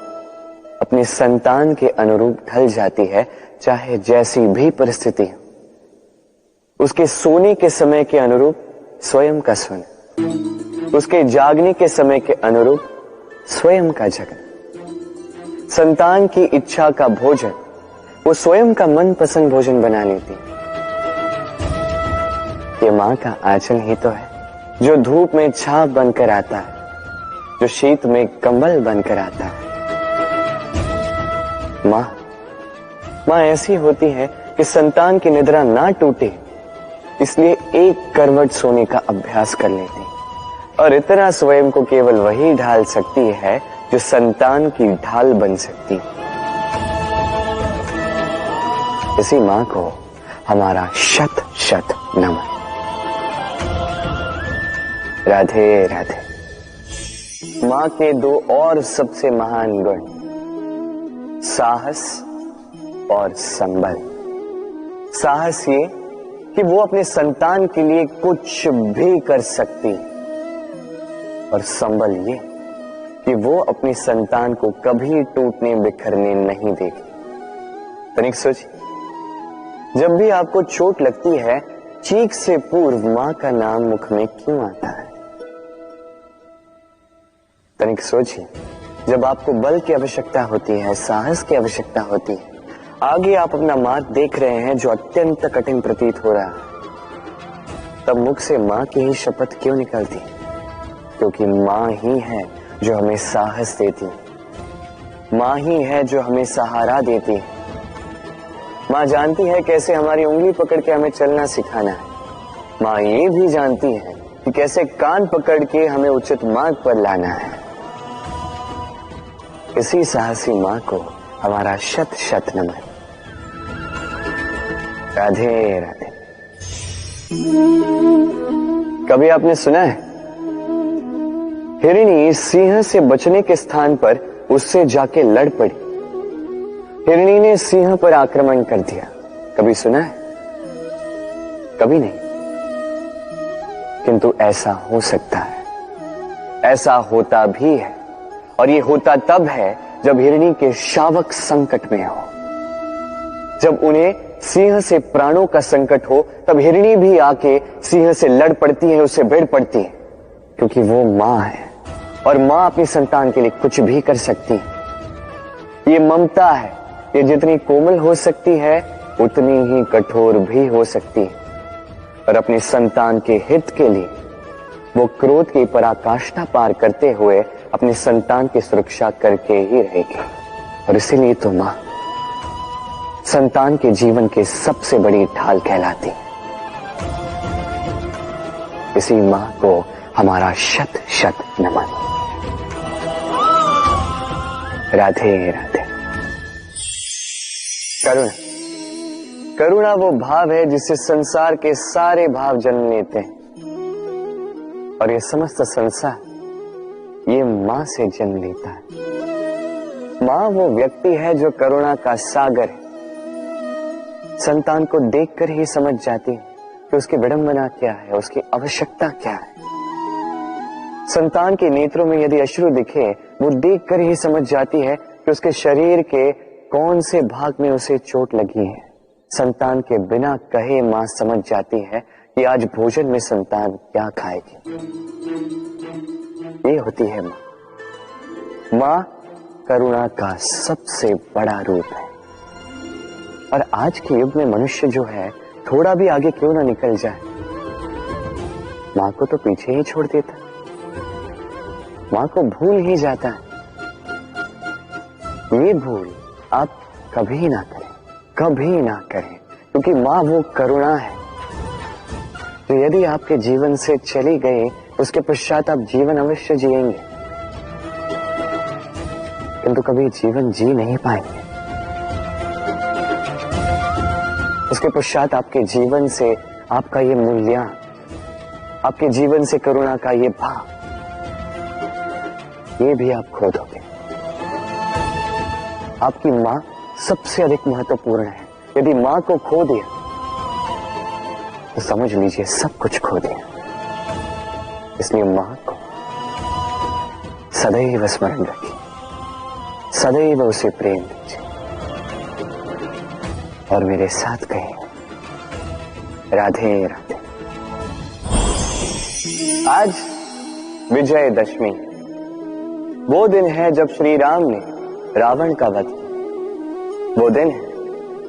अपनी संतान के अनुरूप ढल जाती है, चाहे जैसी भी परिस्थिति हो। उसके सोने के समय के अनुरूप स्वयं का सोना, उसके जागने के समय के अनुरूप स्वयं का जगना। संतान की इच्छा का भोजन वो स्वयं का मनपसंद भोजन बना लेती। ये मां का आंचल ही तो है, जो धूप में छाप बनकर आता है, जो शीत में कंबल बनकर आता है। मां ऐसी होती है कि संतान की निद्रा ना टूटे, इसलिए एक करवट सोने का अभ्यास कर लेती है। और इतना स्वयं को केवल वही ढाल सकती है जो संतान की ढाल बन सकती है। इसी मां को हमारा शत शत नमन। राधे राधे। मां के 2 और सबसे महान गुण, साहस और संबल। साहस ये कि वो अपने संतान के लिए कुछ भी कर सकती, और संबल ये कि वो अपनी संतान को कभी टूटने बिखरने नहीं देगी। तनिक सोचिए, जब भी आपको चोट लगती है, चीख से पूर्व मां का नाम मुख में क्यों आता है? तनिक सोचिए, जब आपको बल की आवश्यकता होती है, साहस की आवश्यकता होती है, आगे आप अपना मार्ग देख रहे हैं जो अत्यंत कठिन प्रतीत हो रहा है, तब मुख से मां की ही शपथ क्यों निकलती? क्योंकि मां ही है जो हमें साहस देती है, मां ही है जो हमें सहारा देती है। मां जानती है कैसे हमारी उंगली पकड़ के हमें चलना सिखाना है। मां ये भी जानती है कि कैसे कान पकड़ के हमें उचित मार्ग पर लाना है। इसी साहसी मां को हमारा शत शत नमन। राधे राधे। कभी आपने सुना है, हिरणी सिंह से बचने के स्थान पर उससे जाके लड़ पड़ी। हिरणी ने सिंह पर आक्रमण कर दिया। कभी सुना है? कभी नहीं। किंतु ऐसा हो सकता है, ऐसा होता भी है, और ये होता तब है जब हिरणी के शावक संकट में हो। जब उन्हें सिंह से प्राणों का संकट हो, तब हिरणी भी आके सिंह से लड़ पड़ती है, उससे भिड़ पड़ती है, क्योंकि वो मां है और मां अपनी संतान के लिए कुछ भी कर सकती है। ये ममता है, ये जितनी कोमल हो सकती है उतनी ही कठोर भी हो सकती है, और अपनी संतान के हित के लिए वो क्रोध की पराकाष्ठा पार करते हुए अपनी संतान की सुरक्षा करके ही रहेगी। और इसीलिए तो मां संतान के जीवन के सबसे बड़ी ढाल कहलाती है। इसी मां को हमारा शत शत नमन। राधे राधे। करुणा, करुणा वो भाव है जिससे संसार के सारे भाव जन्म लेते हैं, और ये समस्त संसार ये मां से जन्म लेता है। मां वो व्यक्ति है जो करुणा का सागर है। संतान को देखकर ही समझ जाती है कि उसकी विडंबना क्या है, उसकी आवश्यकता क्या है। संतान के नेत्रों में यदि अश्रु दिखे, वो देखकर ही समझ जाती है कि उसके शरीर के कौन से भाग में उसे चोट लगी है। संतान के बिना कहे मां समझ जाती है कि आज भोजन में संतान क्या खाएगी। ये होती है मां। मां करुणा का सबसे बड़ा रूप है। और आज के युग में मनुष्य जो है, थोड़ा भी आगे क्यों ना निकल जाए, मां को तो पीछे ही छोड़ देता, मां को भूल ही जाता है। ये भूल आप कभी ना करें, कभी ना करें, क्योंकि मां वो करुणा है जो यदि आपके जीवन से चली गई, उसके पश्चात आप जीवन अवश्य जिएंगे, किंतु कभी जीवन जी नहीं पाएंगे। उसके पश्चात आपके जीवन से आपका ये मूल्यांकन, आपके जीवन से करुणा का ये भाव, ये भी आप खो दोगे। आपकी मां सबसे अधिक महत्वपूर्ण है। यदि मां को खो दिया तो समझ लीजिए सब कुछ खो दिया। इसलिए मां को सदैव स्मरण रखिए, सदैव उसे प्रेम दीजिए, और मेरे साथ कहें राधे राधे। आज विजयदशमी, वो दिन है जब श्री राम ने रावण का वध किया। वो दिन है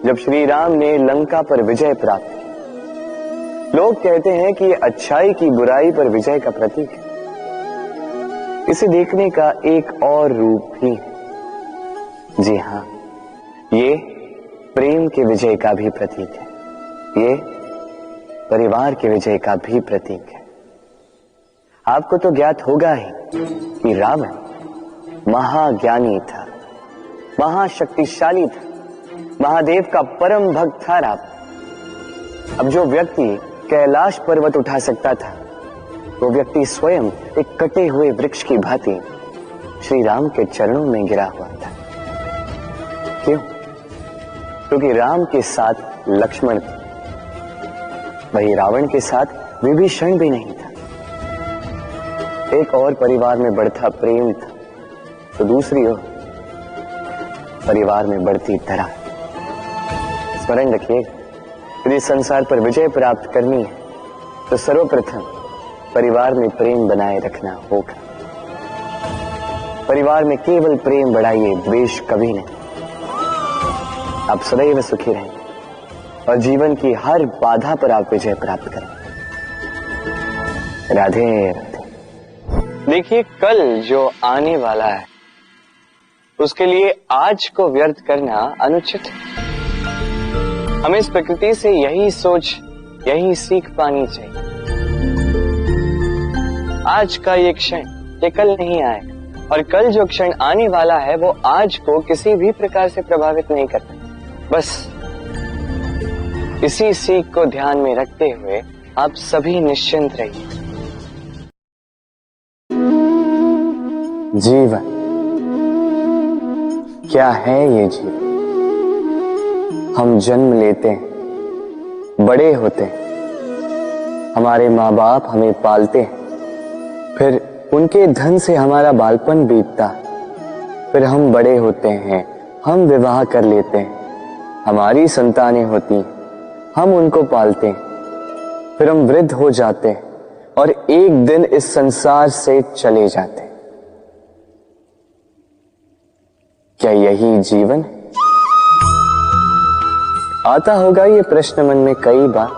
जब श्री राम ने लंका पर विजय प्राप्त की। लोग कहते हैं कि ये अच्छाई की बुराई पर विजय का प्रतीक है। इसे देखने का एक और रूप भी है। जी हां, ये प्रेम के विजय का भी प्रतीक है, ये परिवार के विजय का भी प्रतीक है। आपको तो ज्ञात होगा ही कि रावण महाज्ञानी था, महाशक्तिशाली था, महादेव का परम भक्त था रावण। अब जो व्यक्ति कैलाश पर्वत उठा सकता था, वो व्यक्ति स्वयं एक कटे हुए वृक्ष की भांति श्री राम के चरणों में गिरा हुआ था। क्यों? क्योंकि राम के साथ लक्ष्मण था, वही रावण के साथ विभीषण भी नहीं था। एक और परिवार में बढ़ता प्रेम था, तो दूसरी ओर परिवार में बढ़ती दरार। स्मरण रखिए, यदि संसार पर विजय प्राप्त करनी है तो सर्वप्रथम परिवार में प्रेम बनाए रखना होगा। परिवार में केवल प्रेम बढ़ाइए, द्वेष कभी नहीं। आप सदैव सुखी रहेंगे और जीवन की हर बाधा पर आप विजय प्राप्त करें। राधे राधे। देखिए, कल जो आने वाला है उसके लिए आज को व्यर्थ करना अनुचित है। हमें इस प्रकृति से यही सोच, यही सीख पानी चाहिए। आज का ये क्षण ये कल नहीं आएगा, और कल जो क्षण आने वाला है वो आज को किसी भी प्रकार से प्रभावित नहीं करता। बस इसी सीख को ध्यान में रखते हुए आप सभी निश्चिंत रहिए। जीवन क्या है? ये जीवन हम जन्म लेते हैं, बड़े होते हैं, हमारे माँ बाप हमें पालते हैं, फिर उनके धन से हमारा बालपन बीतता, फिर हम बड़े होते हैं, हम विवाह कर लेते हैं, हमारी संतानें होती हैं, हम उनको पालते हैं, फिर हम वृद्ध हो जाते हैं और एक दिन इस संसार से चले जाते हैं। क्या यही जीवन है? आता होगा ये प्रश्न मन में कई बार,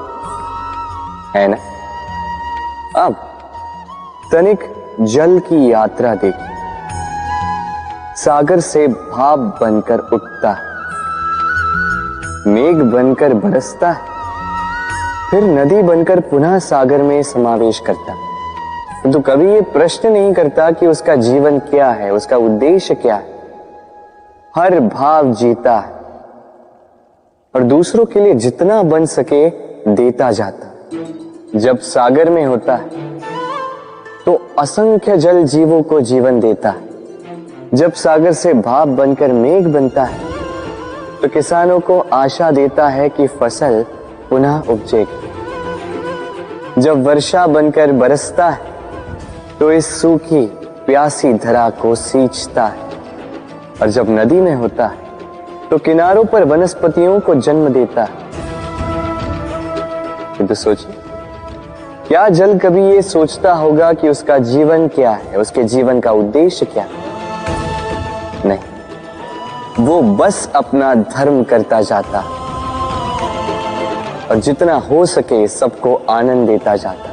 है ना? अब तनिक जल की यात्रा देखिए। सागर से भाप बनकर उठता है, मेघ बनकर बरसता है, फिर नदी बनकर पुनः सागर में समावेश करता है। तो कभी ये प्रश्न नहीं करता कि उसका जीवन क्या है, उसका उद्देश्य क्या है। हर भाव जीता है और दूसरों के लिए जितना बन सके देता जाता। जब सागर में होता है तो असंख्य जल जीवों को जीवन देता है। जब सागर से भाप बनकर मेघ बनता है तो किसानों को आशा देता है कि फसल पुनः उपजेगी। जब वर्षा बनकर बरसता है तो इस सूखी प्यासी धरा को सींचता है। और जब नदी में होता है तो किनारों पर वनस्पतियों को जन्म देता है। किंतु सोचिए, क्या जल कभी ये सोचता होगा कि उसका जीवन क्या है, उसके जीवन का उद्देश्य क्या है? नहीं, वो बस अपना धर्म करता जाता है और जितना हो सके सबको आनंद देता जाता है।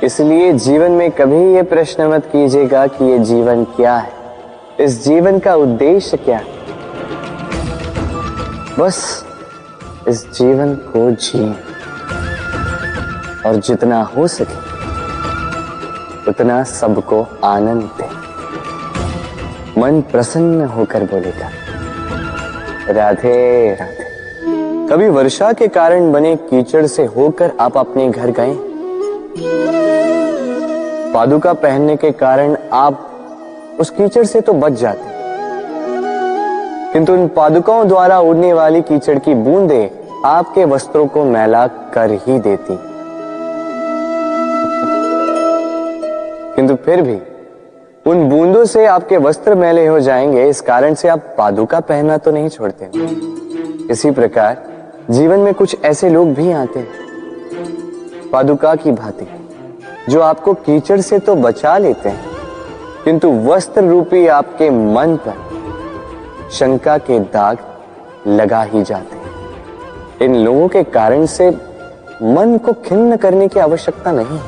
इसलिए जीवन में कभी ये प्रश्न मत कीजिएगा कि ये जीवन क्या है, इस जीवन का उद्देश्य क्या है। बस इस जीवन को जिए और जितना हो सके उतना सबको आनंद दे। मन प्रसन्न होकर बोलेगा राधे राधे। कभी वर्षा के कारण बने कीचड़ से होकर आप अपने घर गए? पादुका पहनने के कारण आप उस कीचड़ से तो बच जाते, किंतु इन पादुकाओं द्वारा उड़ने वाली कीचड़ की बूंदें आपके वस्त्रों को मैला कर ही देती। किंतु फिर भी उन बूंदों से आपके वस्त्र मैले हो जाएंगे, इस कारण से आप पादुका पहनना तो नहीं छोड़ते। इसी प्रकार जीवन में कुछ ऐसे लोग भी आते हैं पादुका की भांति, जो आपको कीचड़ से तो बचा लेते हैं, किंतु वस्त्र रूपी आपके मन पर शंका के दाग लगा ही जाते हैं। इन लोगों के कारण से मन को खिन्न करने की आवश्यकता नहीं।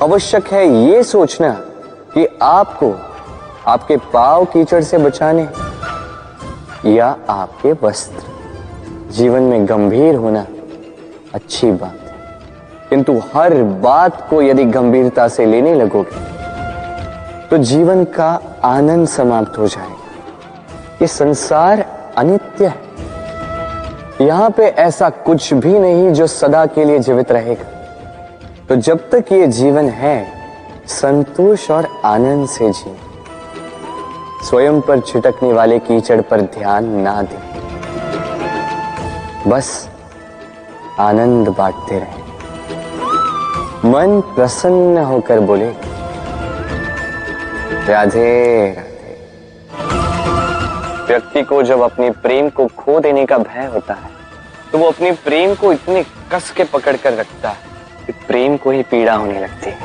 आवश्यक है ये सोचना कि आपको आपके पांव कीचड़ से बचाने या आपके वस्त्र। जीवन में गंभीर होना अच्छी बात है, किंतु हर बात को यदि गंभीरता से लेने लगोगे तो जीवन का आनंद समाप्त हो जाएगा। ये संसार अनित्य है, यहां पे ऐसा कुछ भी नहीं जो सदा के लिए जीवित रहेगा। तो जब तक ये जीवन है, संतोष और आनंद से जी। स्वयं पर छिटकने वाले कीचड़ पर ध्यान ना दें, बस आनंद बांटते रहें। मन प्रसन्न होकर बोले राधे राधे। व्यक्ति को जब अपने प्रेम को खो देने का भय होता है तो वो अपने प्रेम को इतने कस के पकड़ कर रखता है कि प्रेम को ही पीड़ा होने लगती है।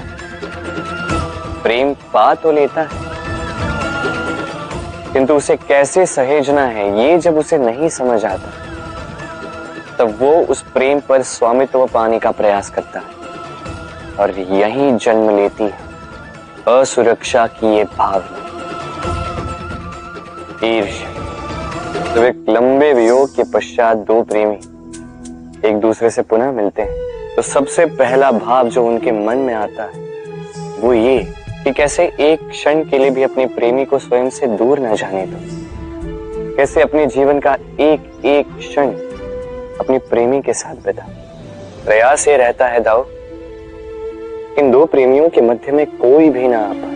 प्रेम पा तो लेता है, किंतु उसे कैसे सहेजना है ये जब उसे नहीं समझ आता, तब वो उस प्रेम पर स्वामित्व पाने का प्रयास करता है और यहीं जन्म लेती है असुरक्षा की ये भावना, ईर्ष्या। तो एक लंबे वियोग के पश्चात दो प्रेमी एक दूसरे से पुनः मिलते हैं तो सबसे पहला भाव जो उनके मन में आता है वो ये कि कैसे एक क्षण के लिए भी अपने प्रेमी को स्वयं से दूर न जाने दो। कैसे अपने जीवन का एक एक क्षण अपनी प्रेमी के साथ बिता। प्रयास ये रहता है दाऊ, इन दो प्रेमियों के मध्य में कोई भी ना आ पाए,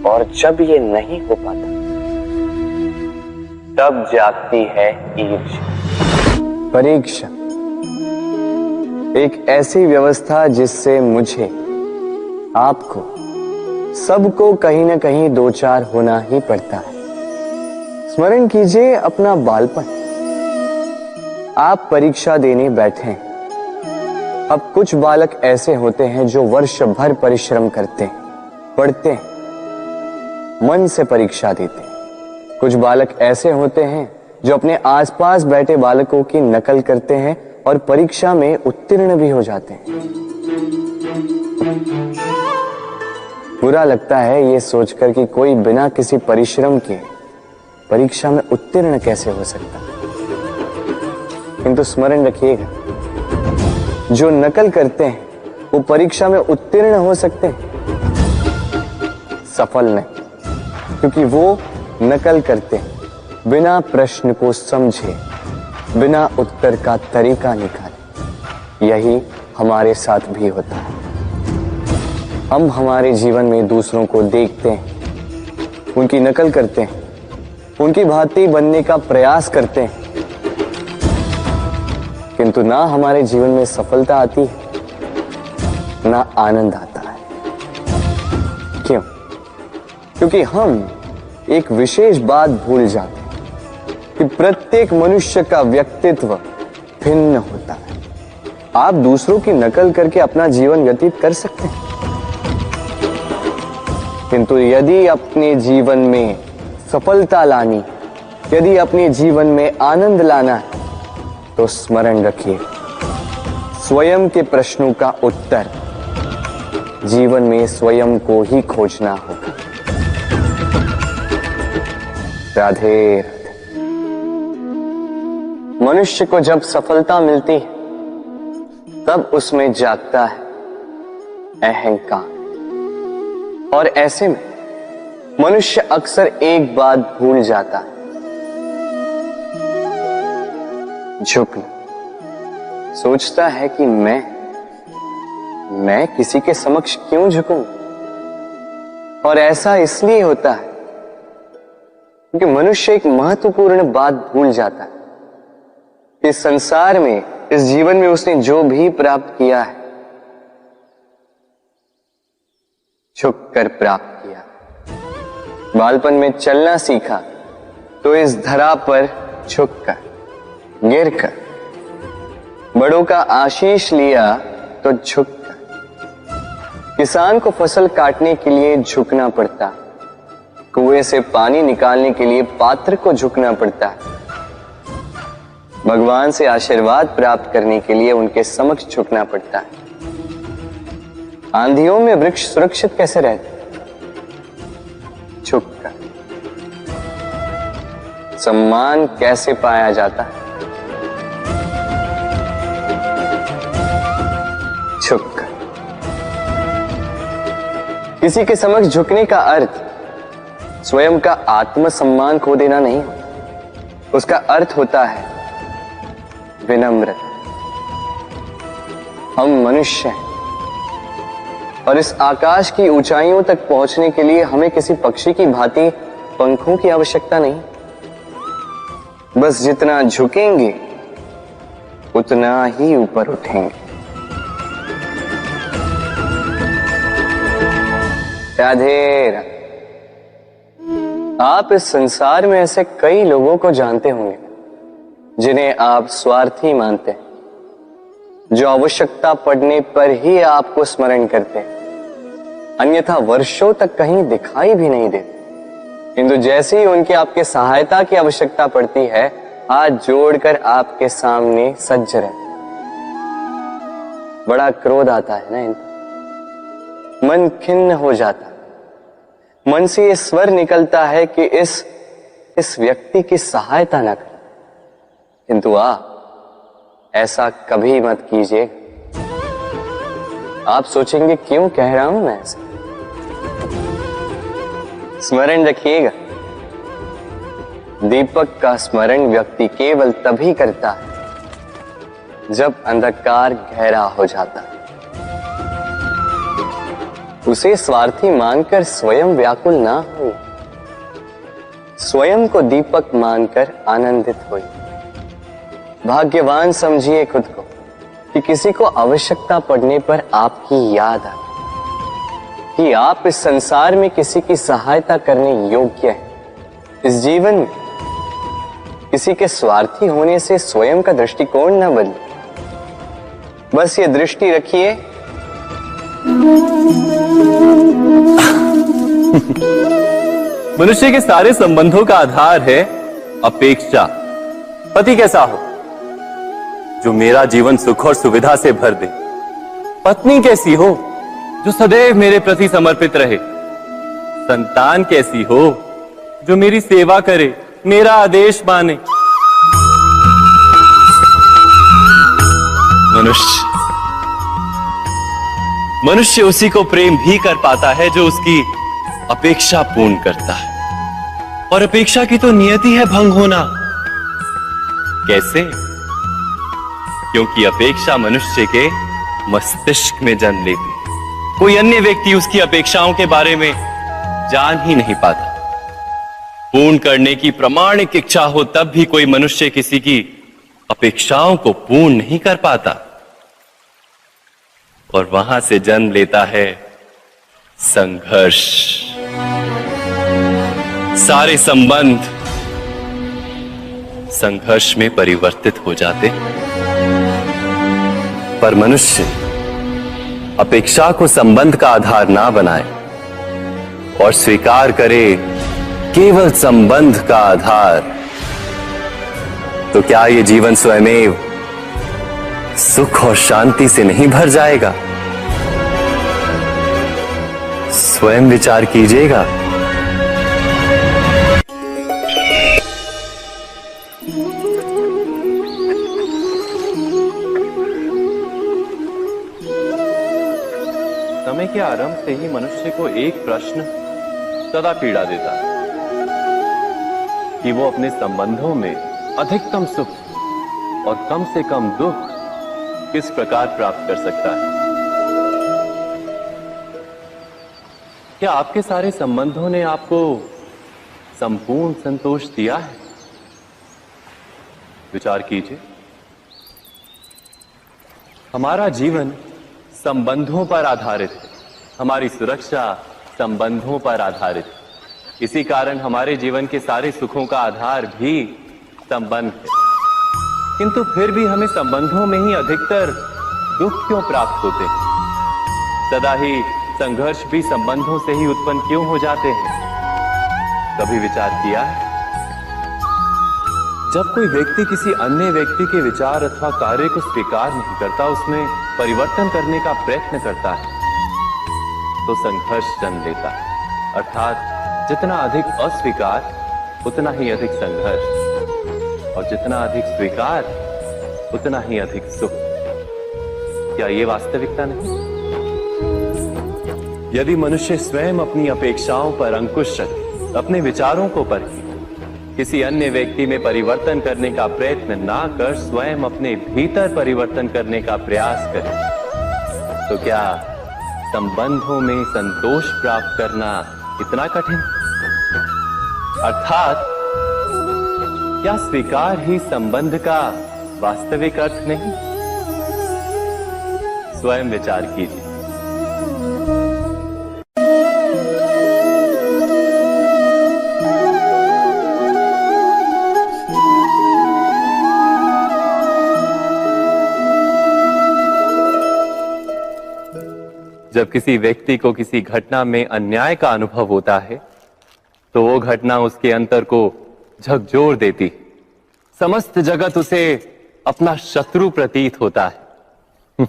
और जब ये नहीं हो पाता तब जागती है ईर्ष्या। परीक्षा एक ऐसी व्यवस्था जिससे मुझे, आपको, सबको कहीं ना कहीं दो चार होना ही पड़ता है। स्मरण कीजिए अपना बालपन। आप परीक्षा देने बैठे हैं। अब कुछ बालक ऐसे होते हैं जो वर्ष भर परिश्रम करते हैं, पढ़ते हैं, मन से परीक्षा देते हैं। कुछ बालक ऐसे होते हैं जो अपने आसपास बैठे बालकों की नकल करते हैं और परीक्षा में उत्तीर्ण भी हो जाते हैं। बुरा लगता है ये सोचकर कि कोई बिना किसी परिश्रम के परीक्षा में उत्तीर्ण कैसे हो सकता है। किंतु स्मरण रखिएगा, जो नकल करते हैं वो परीक्षा में उत्तीर्ण हो सकते हैं, सफल नहीं, क्योंकि वो नकल करते हैं बिना प्रश्न को समझे, बिना उत्तर का तरीका निकाले। यही हमारे साथ भी होता है। हम हमारे जीवन में दूसरों को देखते हैं, उनकी नकल करते हैं, उनकी भांति बनने का प्रयास करते हैं, किंतु ना हमारे जीवन में सफलता आती है, ना आनंद आता है। क्यों? क्योंकि हम एक विशेष बात भूल जाते हैं कि प्रत्येक मनुष्य का व्यक्तित्व भिन्न होता है। आप दूसरों की नकल करके अपना जीवन व्यतीत कर सकते हैं, किंतु यदि अपने जीवन में सफलता लानी, यदि अपने जीवन में आनंद लाना है, तो स्मरण रखिए, स्वयं के प्रश्नों का उत्तर जीवन में स्वयं को ही खोजना होगा। राधे राधे। मनुष्य को जब सफलता मिलती है तब उसमें जागता है अहंकार, और ऐसे में मनुष्य अक्सर एक बात भूल जाता है, झुकना। सोचता है कि मैं किसी के समक्ष क्यों झुकूं? और ऐसा इसलिए होता है क्योंकि मनुष्य एक महत्वपूर्ण बात भूल जाता है कि संसार में, इस जीवन में उसने जो भी प्राप्त किया है, झुककर प्राप्त किया। बालपन में चलना सीखा तो इस धरा पर झुककर, गिरकर। बड़ों का आशीष लिया तो झुककर। किसान को फसल काटने के लिए झुकना पड़ता, कुएं से पानी निकालने के लिए पात्र को झुकना पड़ता है। भगवान से आशीर्वाद प्राप्त करने के लिए उनके समक्ष झुकना पड़ता है। आंधियों में वृक्ष सुरक्षित कैसे रहते? झुककर। सम्मान कैसे पाया जाता है? झुककर। किसी के समक्ष झुकने का अर्थ स्वयं का आत्मसम्मान खो देना नहीं होता। उसका अर्थ होता है विनम्र। हम मनुष्य हैं और इस आकाश की ऊंचाइयों तक पहुंचने के लिए हमें किसी पक्षी की भांति पंखों की आवश्यकता नहीं। बस जितना झुकेंगे उतना ही ऊपर उठेंगे। राधे राधे। आप इस संसार में ऐसे कई लोगों को जानते होंगे जिन्हें आप स्वार्थी मानते हैं, जो आवश्यकता पड़ने पर ही आपको स्मरण करते हैं, अन्यथा वर्षों तक कहीं दिखाई भी नहीं देते। किंतु जैसे ही उनकी आपके सहायता की आवश्यकता पड़ती है, हाथ जोड़कर आपके सामने सज्ज रहते। बड़ा क्रोध आता है ना इनको, मन खिन्न हो जाता, मन से ये स्वर निकलता है कि इस व्यक्ति की सहायता न करें। किंतु आप ऐसा कभी मत कीजिए। आप सोचेंगे क्यों कह रहा हूं मैं ऐसा? स्मरण रखिएगा, दीपक का स्मरण व्यक्ति केवल तभी करता है जब अंधकार गहरा हो जाता है। उसे स्वार्थी मानकर स्वयं व्याकुल ना हो, स्वयं को दीपक मानकर आनंदित होइए। भाग्यवान समझिए खुद को कि किसी को आवश्यकता पड़ने पर आपकी याद आए कि आप इस संसार में किसी की सहायता करने योग्य हैं। इस जीवन में किसी के स्वार्थी होने से स्वयं का दृष्टिकोण न बदले। बस ये दृष्टि रखिए, मनुष्य के सारे संबंधों का आधार है अपेक्षा। पति कैसा हो जो मेरा जीवन सुख और सुविधा से भर दे, पत्नी कैसी हो जो सदैव मेरे प्रति समर्पित रहे, संतान कैसी हो जो मेरी सेवा करे, मेरा आदेश माने। मनुष्य उसी को प्रेम भी कर पाता है जो उसकी अपेक्षा पूर्ण करता है। और अपेक्षा की तो नियति है भंग होना। कैसे? क्योंकि अपेक्षा मनुष्य के मस्तिष्क में जन्म लेती है। कोई अन्य व्यक्ति उसकी अपेक्षाओं के बारे में जान ही नहीं पाता। पूर्ण करने की प्रामाणिक इच्छा हो तब भी कोई मनुष्य किसी की अपेक्षाओं को पूर्ण नहीं कर पाता, और वहां से जन्म लेता है संघर्ष। सारे संबंध संघर्ष में परिवर्तित हो जाते। पर मनुष्य अपेक्षा को संबंध का आधार ना बनाए और स्वीकार करे केवल संबंध का आधार, तो क्या ये जीवन स्वयमेव सुख और शांति से नहीं भर जाएगा? स्वयं विचार कीजिएगा। समय के आरंभ से ही मनुष्य को एक प्रश्न सदा पीड़ा देता है कि वो अपने संबंधों में अधिकतम सुख और कम से कम दुख किस प्रकार प्राप्त कर सकता है। क्या आपके सारे संबंधों ने आपको संपूर्ण संतोष दिया है? विचार कीजिए। हमारा जीवन संबंधों पर आधारित है। हमारी सुरक्षा संबंधों पर आधारित है। इसी कारण हमारे जीवन के सारे सुखों का आधार भी संबंध है। किंतु फिर भी हमें संबंधों में ही अधिकतर दुख क्यों प्राप्त होते हैं? सदा ही संघर्ष भी संबंधों से ही उत्पन्न क्यों हो जाते हैं? कभी विचार किया है? जब कोई व्यक्ति किसी अन्य व्यक्ति के विचार अथवा कार्य को स्वीकार नहीं करता, उसमें परिवर्तन करने का प्रयत्न करता है, तो संघर्ष जन्म लेता है। अर्थात जितना अधिक अस्वीकार उतना ही अधिक संघर्ष, और जितना अधिक स्वीकार उतना ही अधिक सुख। क्या ये वास्तविकता नहीं? यदि मनुष्य स्वयं अपनी अपेक्षाओं पर अंकुश रखे, अपने विचारों को परखे, किसी अन्य व्यक्ति में परिवर्तन करने का प्रयत्न ना कर स्वयं अपने भीतर परिवर्तन करने का प्रयास करे, तो क्या संबंधों में संतोष प्राप्त करना इतना कठिन? अर्थात क्या स्वीकार ही संबंध का वास्तविक अर्थ नहीं? स्वयं विचार कीजिए। जब किसी व्यक्ति को किसी घटना में अन्याय का अनुभव होता है, तो वो घटना उसके अंतर को झकझोर देती। समस्त जगत उसे अपना शत्रु प्रतीत होता है।